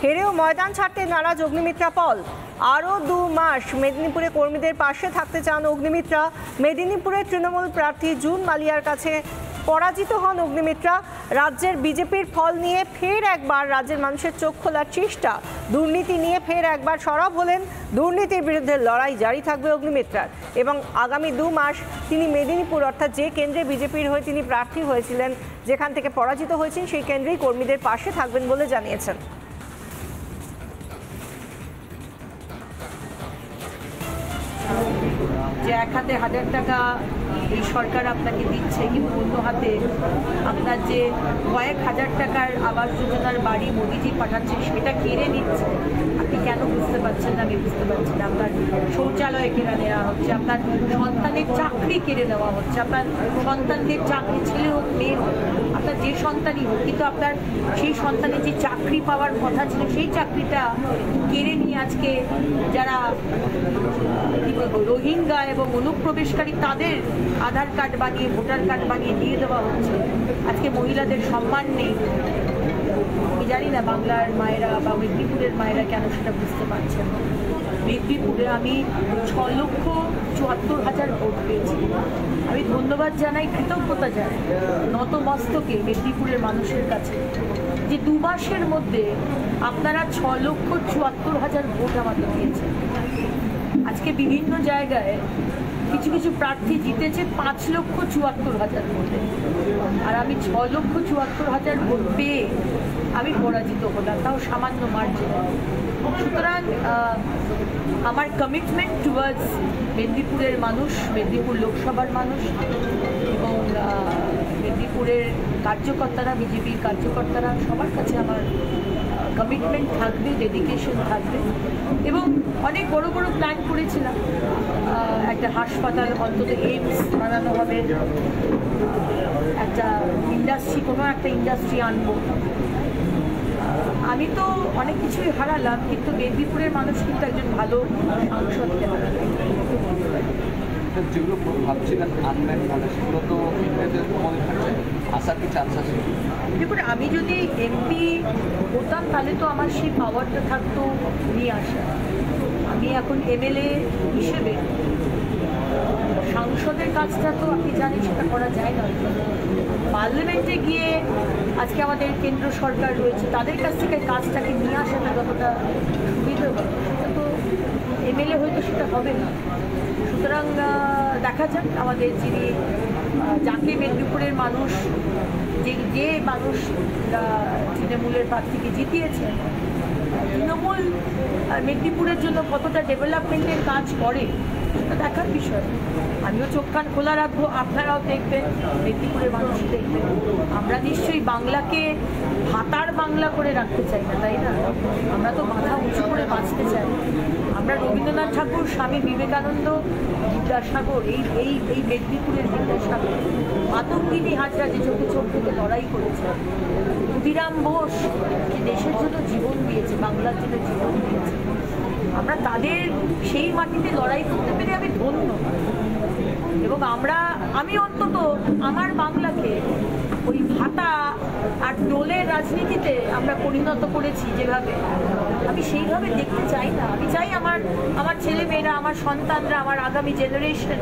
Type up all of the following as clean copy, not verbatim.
হেরেও ময়দান ছাড়তে নারাজ অগ্নিমিত্রা পল। আরও 2 মাস মেদিনীপুরে কর্মীদের পাশে থাকতে চান অগ্নিমিত্রা। মেদিনীপুরের তৃণমূল প্রার্থী জুন মালিয়ার কাছে পরাজিত হন অগ্নিমিত্রা। রাজ্যের বিজেপির ফল নিয়ে ফের একবার রাজ্যের মানুষের চোখ খোলার চেষ্টা। দুর্নীতি নিয়ে ফের একবার সরব হলেন। দুর্নীতির বিরুদ্ধে লড়াই জারি থাকবে অগ্নিমিত্রার এবং আগামী 2 মাস তিনি মেদিনীপুর অর্থাৎ যে কেন্দ্রে বিজেপির হয়ে তিনি প্রার্থী হয়েছিলেন, যেখান থেকে পরাজিত হয়েছেন, সেই কেন্দ্রেই কর্মীদের পাশে থাকবেন বলে জানিয়েছেন। যে এক হাতে 1000 টাকা এই সরকার আপনাকে দিচ্ছে, কিন্তু অন্য হাতে আপনার যে কয়েক হাজার টাকার আবাস যোজনার বাড়ি মোদিজি পাঠাচ্ছেন সেটা কেড়ে নিচ্ছে। আপনি কেন বুঝতে পারছেন না? আমি বুঝতে পারছি না। আপনার শৌচালয় কেড়ে নেওয়া হচ্ছে, আপনার সন্তানের চাকরি কেড়ে নেওয়া হচ্ছে, আপনার সন্তানদের চাকরি, ছেলে হোক মেয়ে হোক, আপনার যে সন্তানই হোক, কিন্তু আপনার সেই সন্তানের যে চাকরি পাওয়ার কথা ছিল সেই চাকরিটা কেড়ে নিয়ে আজকে যারা কি বলবো রোহিঙ্গা এবং অনুপ্রবেশকারী তাদের আধার কার্ড বানিয়ে ভোটার কার্ড বানিয়ে দিয়ে দেওয়া হচ্ছে। আজকে মহিলাদের সম্মান নেই। আমি জানি না বাংলার মায়েরা বা মেদিনীপুরের মায়েরা কেন সেটা বুঝতে পারছেন না। মেদিনীপুরে আমি 6,74,000 ভোট পেয়েছি। আমি ধন্যবাদ জানাই, কৃতজ্ঞতা জানাই নতমস্তকে মেদিনীপুরের মানুষের কাছে যে 2 মাসের মধ্যে আপনারা 6,74,000 ভোট আমাকে দিয়েছেন। আজকে বিভিন্ন জায়গায় কিছু কিছু প্রার্থী জিতেছে 5,74,000 ভোটে, আর আমি 6,74,000 ভোট পেয়ে আমি পরাজিত হলাম, তাও সামান্য মার্জিন। সুতরাং আমার কমিটমেন্ট টুয়ার্ডস মেদিনীপুরের মানুষ, মেদিনীপুর লোকসভার মানুষ এবং মেদিনীপুরের কার্যকর্তারা, বিজেপির কার্যকর্তারা, সবার কাছে আমার কমিটমেন্ট থাকবে, ডেডিকেশন থাকবে। এবং অনেক বড় বড় প্ল্যান করেছিলাম, একটা হাসপাতাল, অন্তত এইমস বানানো হবে, একটা ইন্ডাস্ট্রি, কোনো একটা ইন্ডাস্ট্রি আনবো। আমি তো অনেক কিছুই হারালাম, কিন্তু মেদিনীপুরের মানুষ কিন্তু একজন ভালো সাংসদকে হারালাম। যেগুলো ভাবছিলেন আনবেন, সেগুলো তো আসার কি চান্স আছে? দেখুন, আমি যদি এমপি হতাম তাহলে তো আমার সেই পাওয়ারটা থাকতো নিয়ে আসা। আমি এখন এমএলএ হিসেবে সাংসদের কাজটা তো আপনি জানেন সেটা করা যায় না। পার্লামেন্টে গিয়ে আজকে আমাদের কেন্দ্র সরকার রয়েছে, তাদের কাছ থেকে কাজটাকে নিয়ে আসাটা যতটা সুবিধা হবে, সেটা তো এমএলএ হয়তো সেটা হবে না। সুতরাং দেখা যাক আমাদের যিনি, যাকে মেদিনীপুরের মানুষ, যে মানুষ তৃণমূলের প্রার্থীকে জিতিয়েছেন, তৃণমূল মেদিনীপুরের জন্য কতটা ডেভেলপমেন্টের কাজ করে সেটা দেখার বিষয়। আমিও চোখ কান খোলা রাখবো, আপনারাও দেখবেন, মেদিনীপুরের মানুষ দেখবেন। আমরা নিশ্চয়ই বাংলাকে ভাতার বাংলা করে রাখতে চাই না, তাই না? আমরা তো মাথা উঁচু করে বাঁচতে চাই। আমরা রবীন্দ্রনাথ ঠাকুর, স্বামী বিবেকানন্দ, বিদ্যাসাগর, এই মেদিনীপুরের বিদ্যাসাগর, আতঙ্কিনী হাজরা যে চোখে চোখ থেকে লড়াই করেছে, ক্ষুদিরাম বোস যে দেশের জন্য জীবন দিয়েছে, বাংলার জন্য জীবন দিয়েছে, আমরা তাদের সেই মাটিতে লড়াই করতে পেরে আমি ধন্য। এবং আমি অন্তত আমার বাংলাকে ওই ভাতা আর দোলের রাজনীতিতে আমরা পরিণত করেছি যেভাবে, আমি সেইভাবে দেখতে চাই না। আমি চাই আমার ছেলে মেয়েরা, আমার সন্তানরা, আমার আগামী জেনারেশন,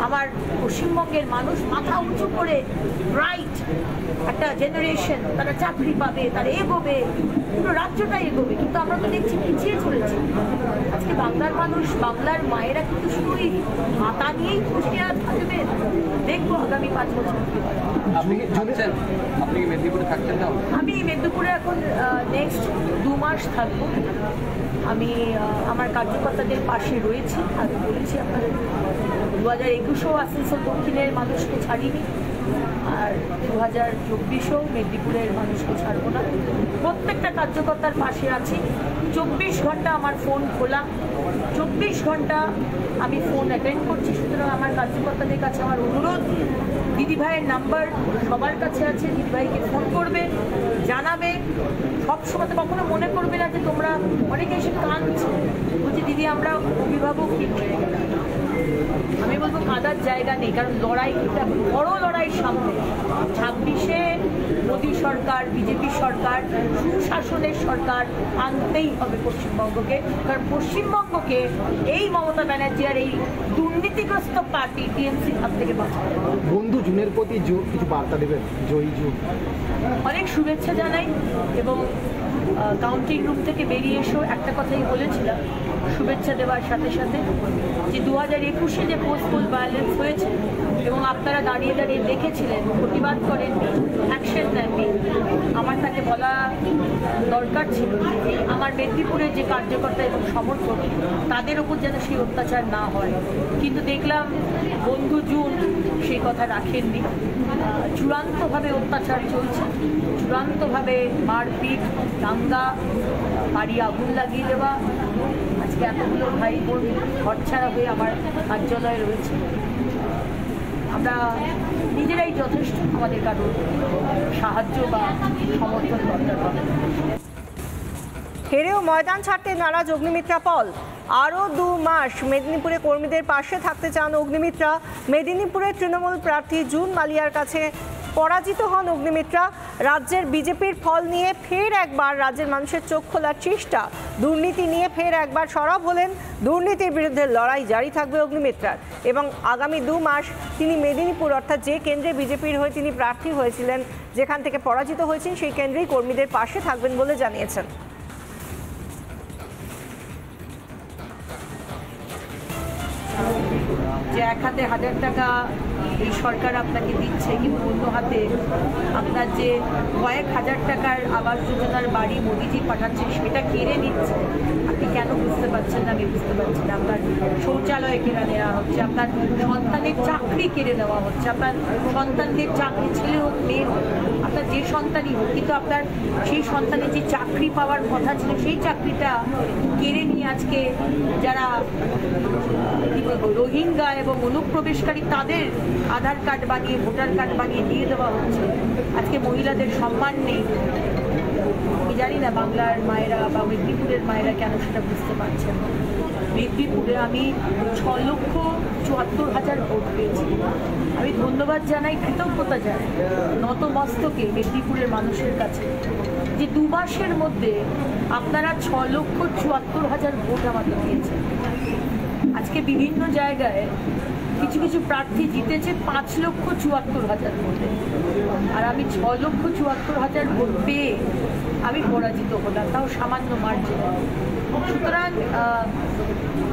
আমার পশ্চিমবঙ্গের মানুষ মাথা উঁচু করে ব্রাইট একটা জেনারেশন, তারা চাকরি পাবে, তারা এগোবে, পুরো রাজ্যটাই এগোবে। কিন্তু আমরা তো দেখছি পিছিয়ে চলেছি। আজকে বাংলার মানুষ, বাংলার মায়েরা কিন্তু শুধু ওই ভাতা নিয়েই খুশি আর থাকবে। দেখবো আগামী 5 বছর। আপনি কি মেদিনীপুরে থাকছেন না? আমি মেদিনীপুরে এখন নেক্সট 2 মাস থাকবো। আমি আমার কার্যকর্তাদের পাশে রয়েছি। আমি বলেছি আপনাদের 2021-ও আসানসোল দক্ষিণের মানুষকে ছাড়িনি, আর 2024-ও মেদিনীপুরের মানুষকে ছাড়বো না। প্রত্যেকটা কার্যকর্তার পাশে আছি। 24 ঘন্টা আমার ফোন খোলা, 24 ঘন্টা আমি ফোন অ্যাটেন্ড করছি। সুতরাং আমার কার্যকর্তাদের কাছে আমার অনুরোধ, দিদিভাইয়ের নাম্বার সবার কাছে আছে, দিদিভাইকে ফোন করবে, জানাবে। সবসময় কখনো মনে করবে না যে তোমরা, অনেকে এসে কাঁদছে, বলছি দিদি আমরা অভিভাবক কি হয়ে গেলাম, আমি বলবো কাদার জায়গা নেই, কারণ লড়াইটা বড় লড়াইয়ের সামনে 26-এ মোদী সরকার, বিজেপি সরকার, সুশাসনের সরকার আনতেই হবে পশ্চিমবঙ্গকে, কারণ পশ্চিমবঙ্গকে এই মমতা ব্যানার্জি আর এই দুর্নীতিগ্রস্ত পার্টি টিএমসির হাত থেকে বাঁচাতে হবে। বন্ধু জুনের প্রতি কিছু বার্তা দেবেন? জয়ী জুন অনেক শুভেচ্ছা জানাই এবং কাউন্টিং রুম থেকে বেরিয়ে এসেও একটা কথাই বলেছিলাম শুভেচ্ছা দেওয়ার সাথে সাথে, যে 2021-এ যে পোস্টপোল ভায়োলেন্স হয়েছে এবং আপনারা দাঁড়িয়ে দাঁড়িয়ে দেখেছিলেন, প্রতিবাদ করেন, অ্যাকশন নেননি, আমার তাকে বলা দরকার ছিল আমার মেদিনীপুরের যে কার্যকর্তা এবং সমর্থক তাদের ওপর যেন সেই অত্যাচার না হয়। কিন্তু দেখলাম বন্ধু জুন সেই কথা রাখেননি। চূড়ান্তভাবে অত্যাচার চলছে, চূড়ান্তভাবে মারপিট, দাঙ্গা, বাড়ি আগুন লাগিয়ে দেওয়া। আজকে এতগুলো ভাই বোন ঘরছাড়া হয়ে আমার কার্যালয়ে রয়েছে। আমরা নিজেরাই যথেষ্ট, আমাদের কারোর সাহায্য বা সমর্থন দরকার হবে। হেরেও ময়দান ছাড়তে নারাজ অগ্নিমিত্রা পল। আরও 2 মাস মেদিনীপুরে কর্মীদের পাশে থাকতে চান অগ্নিমিত্রা। মেদিনীপুরের তৃণমূল প্রার্থী জুন মালিয়ার কাছে পরাজিত হন অগ্নিমিত্রা। রাজ্যের বিজেপির ফল নিয়ে ফের একবার রাজ্যের মানুষের চোখ খোলার চেষ্টা, দুর্নীতি নিয়ে ফের একবার সরব হলেন। দুর্নীতির বিরুদ্ধে লড়াই জারি থাকবে অগ্নিমিত্রার এবং আগামী 2 মাস তিনি মেদিনীপুর অর্থাৎ যে কেন্দ্রে বিজেপির হয়ে তিনি প্রার্থী হয়েছিলেন, যেখান থেকে পরাজিত হয়েছেন, সেই কেন্দ্রেই কর্মীদের পাশে থাকবেন বলে জানিয়েছেন। যে এক হাতে 1000 টাকা এই সরকার আপনাকে দিচ্ছে, কিন্তু অন্য হাতে আপনার যে কয়েক হাজার টাকার আবাস যোজনার বাড়ি মোদিজি পাঠাচ্ছে সেটা কেড়ে নিচ্ছে। আপনি কেন বুঝতে পারছেন না? আমি বুঝতে পারছি না। আপনার শৌচালয় কেড়ে নেওয়া হচ্ছে, আপনার সন্তানের চাকরি কেড়ে নেওয়া হচ্ছে, আপনার সন্তানদের চাকরি, ছেলে হোক মেয়ে হোক, আপনার যে সন্তানই হোক, কিন্তু আপনার সেই সন্তানের যে চাকরি পাওয়ার কথা ছিল সেই চাকরিটা কেড়ে নিয়ে আজকে যারা কি বলবো রোহিঙ্গা এবং অনুপ্রবেশকারী তাদের আধার কার্ড বানিয়ে, ভোটার কার্ড বানিয়ে দিয়ে দেওয়া হচ্ছে। আজকে মহিলাদের সম্মান নেই। আমি জানি না বাংলার মায়েরা বা মেদিনীপুরের মায়েরা কেন সেটা বুঝতে পারছেন না। মেদিনীপুরে আমি 6,74,000 ভোট পেয়েছি। আমি ধন্যবাদ জানাই, কৃতজ্ঞতা জানাই নতমস্তকে মেদিনীপুরের মানুষের কাছে, যে 2 মাসের মধ্যে আপনারা 6,74,000 ভোট আমাকে দিয়েছেন। আজকে বিভিন্ন জায়গায় কিছু কিছু প্রার্থী জিতেছে 5,74,000 ভোটে, আর আমি 6,74,000 ভোট পেয়ে আমি পরাজিত হলাম, তাও সামান্য মার্জিনে। সুতরাং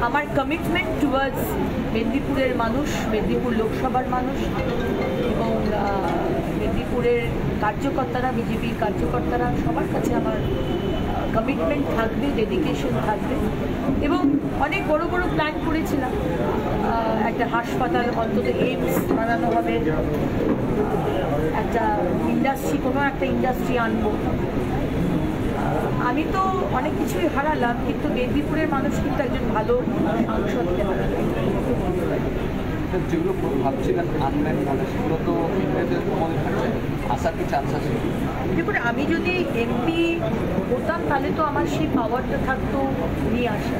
আমার কমিটমেন্ট টুয়ার্ডস মেদিনীপুরের মানুষ, মেদিনীপুর লোকসভার মানুষ এবং মেদিনীপুরের কার্যকর্তারা, বিজেপির কার্যকর্তারা, সবার কাছে আমার কমিটমেন্ট থাকবে, ডেডিকেশন থাকবে। এবং অনেক বড় বড় প্ল্যান করেছিলাম, একটা হাসপাতাল, অন্তত এইমস বানানো হবে, একটা ইন্ডাস্ট্রি, কোনো একটা ইন্ডাস্ট্রি আনবো। আমি তো অনেক কিছুই হারালাম, কিন্তু মেদিনীপুরের মানুষ কিন্তু একজন ভালো সাংসদকে হারালাম। যেগুলো ভাবছিলেন আনবেন বলে সেগুলো তো মনে থাকছে, আসার কি চান্স আছে? দেখুন, আমি যদি এমপি হতাম তাহলে তো আমার সেই পাওয়ারটা থাকতো নিয়ে আসা।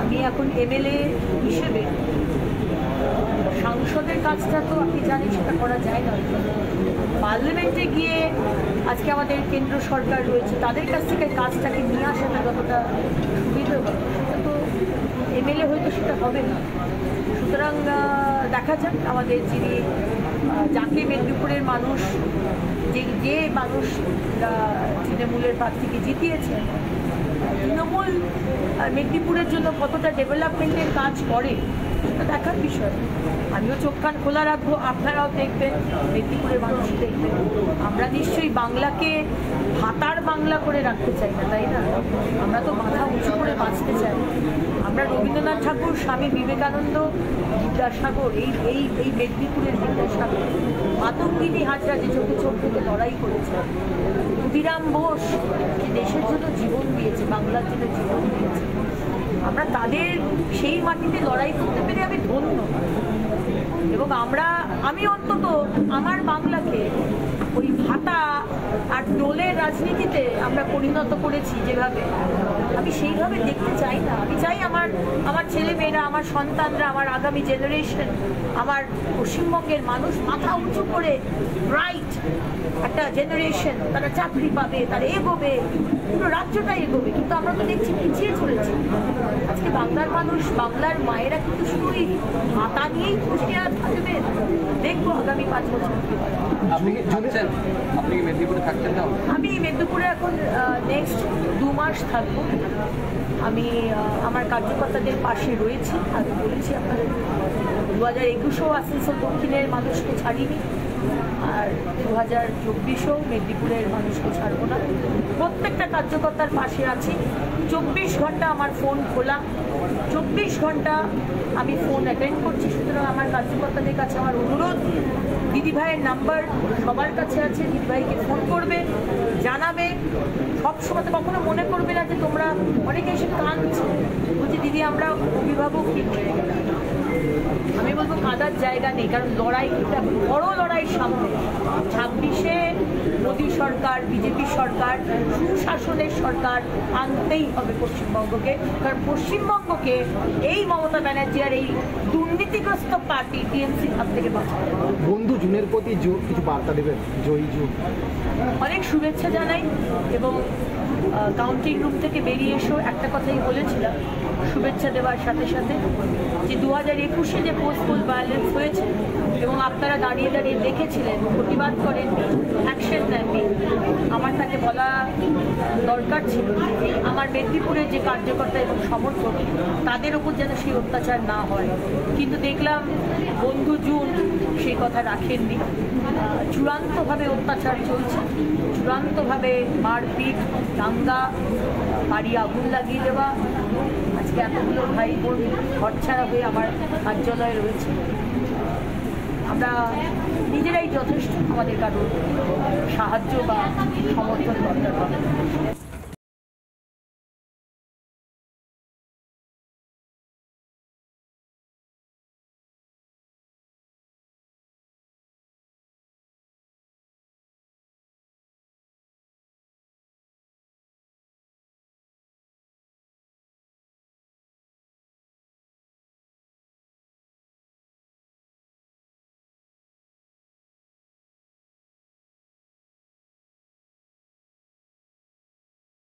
আমি এখন এমএলএ হিসেবে সাংসদের কাজটা তো আপনি জানেন সেটা করা যায় না। পার্লামেন্টে গিয়ে আজকে আমাদের কেন্দ্র সরকার রয়েছে তাদের কাছ থেকে কাজটাকে নিয়ে আসাটা যতটা সুবিধা হবে, সেটা তো এমএলএ হয়তো সেটা হবে না। সুতরাং দেখা যাক, আমাদের যিনি যাকে মেদিনীপুরের মানুষ, যে মানুষ তৃণমূলের প্রার্থীকে জিতিয়েছেন, তৃণমূল মেদিনীপুরের জন্য কতটা ডেভেলপমেন্টের কাজ করে সেটা দেখার বিষয়। আমিও চোখ কান খোলা রাখবো, আপনারাও দেখবেন, মেদিনীপুরের মানুষ দেখবেন। আমরা নিশ্চয়ই বাংলাকে ভাতার বাংলা করে রাখতে চাই না, তাই না? আমরা তো মাথা উঁচু করে বাঁচতে চাই। আমরা রবীন্দ্রনাথ ঠাকুর, স্বামী বিবেকানন্দ, বিদ্যাসাগর, এই মেদিনীপুরের বিদ্যাসাগর, মাতঙ্গিনী হাজরা যে চোখে চোখ থেকে লড়াই করেছে, ক্ষুদিরাম বোস যে দেশের জন্য জীবন দিয়েছে, বাংলার জন্য জীবন দিয়েছে, আমরা তাদের সেই মাটিতে লড়াই করতে পেরে আমি ধন্য। এবং আমি অন্তত আমার বাংলাকে ওই ভাতা আর দলের রাজনীতিতে আমরা পরিণত করেছি যেভাবে, আমি সেইভাবে দেখতে চাই না। আমি চাই আমার ছেলে মেয়েরা, আমার সন্তানরা, আমার আগামী জেনারেশন, আমার পশ্চিমবঙ্গের মানুষ মাথা উঁচু করে ব্রাইট একটা জেনারেশন, তারা চাকরি পাবে, তারা এগোবে, পুরো রাজ্যটা এগোবে। কিন্তু আমরা তো দেখছি পিছিয়ে চলেছি। আজকে বাংলার মানুষ, বাংলার মায়েরা কিন্তু শুধু এই মাতা নিয়েই খুশি আর থাকবে। দেখবো আগামী 5 বছর কি হয়। আপনি কি থাকছেন? আপনি কি মেদিনীপুরে থাকছেন না? আমি মেদিনীপুরে এখন নেক্সট 2 মাস থাকবো। আমি আমার কার্যকর্তাদের পাশে রয়েছি। আমি বলেছি আপনাদের 2021-ও আসানসোল দক্ষিণের মানুষকে ছাড়িনি, আর 2024-ও মেদিনীপুরের মানুষকে ছাড়বো না। প্রত্যেকটা কার্যকর্তার পাশে আছি। 24 ঘন্টা আমার ফোন খোলা, 24 ঘন্টা আমি ফোন অ্যাটেন্ড করছি। সুতরাং আমার কার্যকর্তাদের কাছে আমার অনুরোধ, দিদিভাইয়ের নাম্বার সবার কাছে আছে, দিদিভাইকে ফোন করবে, জানাবে। সবসময় তো কখনো মনে করবে না যে তোমরা, অনেকে এসে কাঁদছে, বলছি দিদি আমরা অভিভাবক কি হয়ে গেলাম। আমি বলবো কাঁদার জায়গা নেই, কারণ লড়াইটা বড় লড়াইয়ের সামনে। 26-এ মোদী সরকার, বিজেপি সরকার, সুশাসনের সরকার আনতেই হবে পশ্চিমবঙ্গকে। কারণ পশ্চিমবঙ্গকে এই মমতা ব্যানার্জি আর এই দুর্নীতিগ্রস্ত পার্টি টিএমসি হাত থেকে বাঁচাতে হবে। বন্ধু জুনের প্রতি কিছু বার্তা দেবেন, জয়ী জুন? অনেক শুভেচ্ছা জানাই এবং কাউন্টিং রুম থেকে বেরিয়ে এসেও একটা কথাই বলেছিলাম শুভেচ্ছা দেওয়ার সাথে সাথে, যে 2021-এ যে পোস্টপোল ভায়োলেন্স হয়েছে এবং আপনারা দাঁড়িয়ে দাঁড়িয়ে দেখেছিলেন, প্রতিবাদ করেননি, অ্যাকশন নেননি, আমার তাকে বলা দরকার ছিল আমার মেদিনীপুরের যে কার্যকর্তা এবং সমর্থক তাদের ওপর যেন সেই অত্যাচার না হয়। কিন্তু দেখলাম বন্ধু জুন সেই কথা রাখেননি। চূড়ান্তভাবে অত্যাচার চলছে, চূড়ান্তভাবে মারপিট, দাঙ্গা, বাড়ি আগুন লাগিয়ে দেওয়া। আজকে এতগুলো ভাই বোন ঘরছাড়া হয়ে আমার কার্যালয়ে রয়েছে। আমরা নিজেরাই যথেষ্ট, আমাদের কারোর সাহায্য বা সমর্থন দরকার হবে।